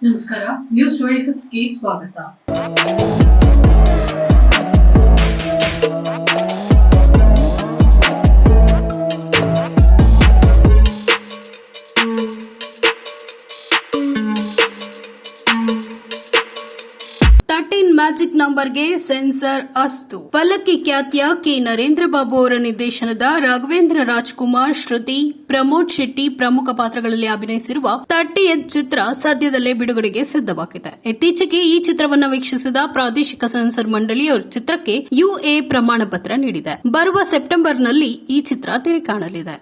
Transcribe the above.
ನಮಸ್ಕಾರ. ನ್ಯೂಸ್ 26ಗೆ ಸ್ವಾಗತ. ಮ್ಯಾಜಿಕ್ ನಂಬರ್ಗೆ ಸೆನ್ಸರ್ ಅಸ್ತು. ಪಲ್ಲಕ್ಕಿ ಖ್ಯಾತಿಯ ಕೆ ನರೇಂದ್ರ ಬಾಬು ಅವರ ನಿರ್ದೇಶನದ ರಾಘವೇಂದ್ರ ರಾಜ್ಕುಮಾರ್, ಶ್ರುತಿ, ಪ್ರಮೋದ್ ಶೆಟ್ಟಿ ಪ್ರಮುಖ ಪಾತ್ರಗಳಲ್ಲಿ ಅಭಿನಯಿಸಿರುವ 30th ಚಿತ್ರ ಸದ್ಯದಲ್ಲೇ ಬಿಡುಗಡೆಗೆ ಸಿದ್ದವಾಗಿದೆ. ಇತ್ತೀಚೆಗೆ ಈ ಚಿತ್ರವನ್ನು ವೀಕ್ಷಿಸಿದ ಪ್ರಾದೇಶಿಕ ಸೆನ್ಸರ್ ಮಂಡಳಿಯು ಚಿತ್ರಕ್ಕೆ UA ಪ್ರಮಾಣ ಪತ್ರ ನೀಡಿದೆ. ಬರುವ ಸೆಪ್ಟೆಂಬರ್ನಲ್ಲಿ ಈ ಚಿತ್ರ ತೆರೆ ಕಾಣಲಿದೆ.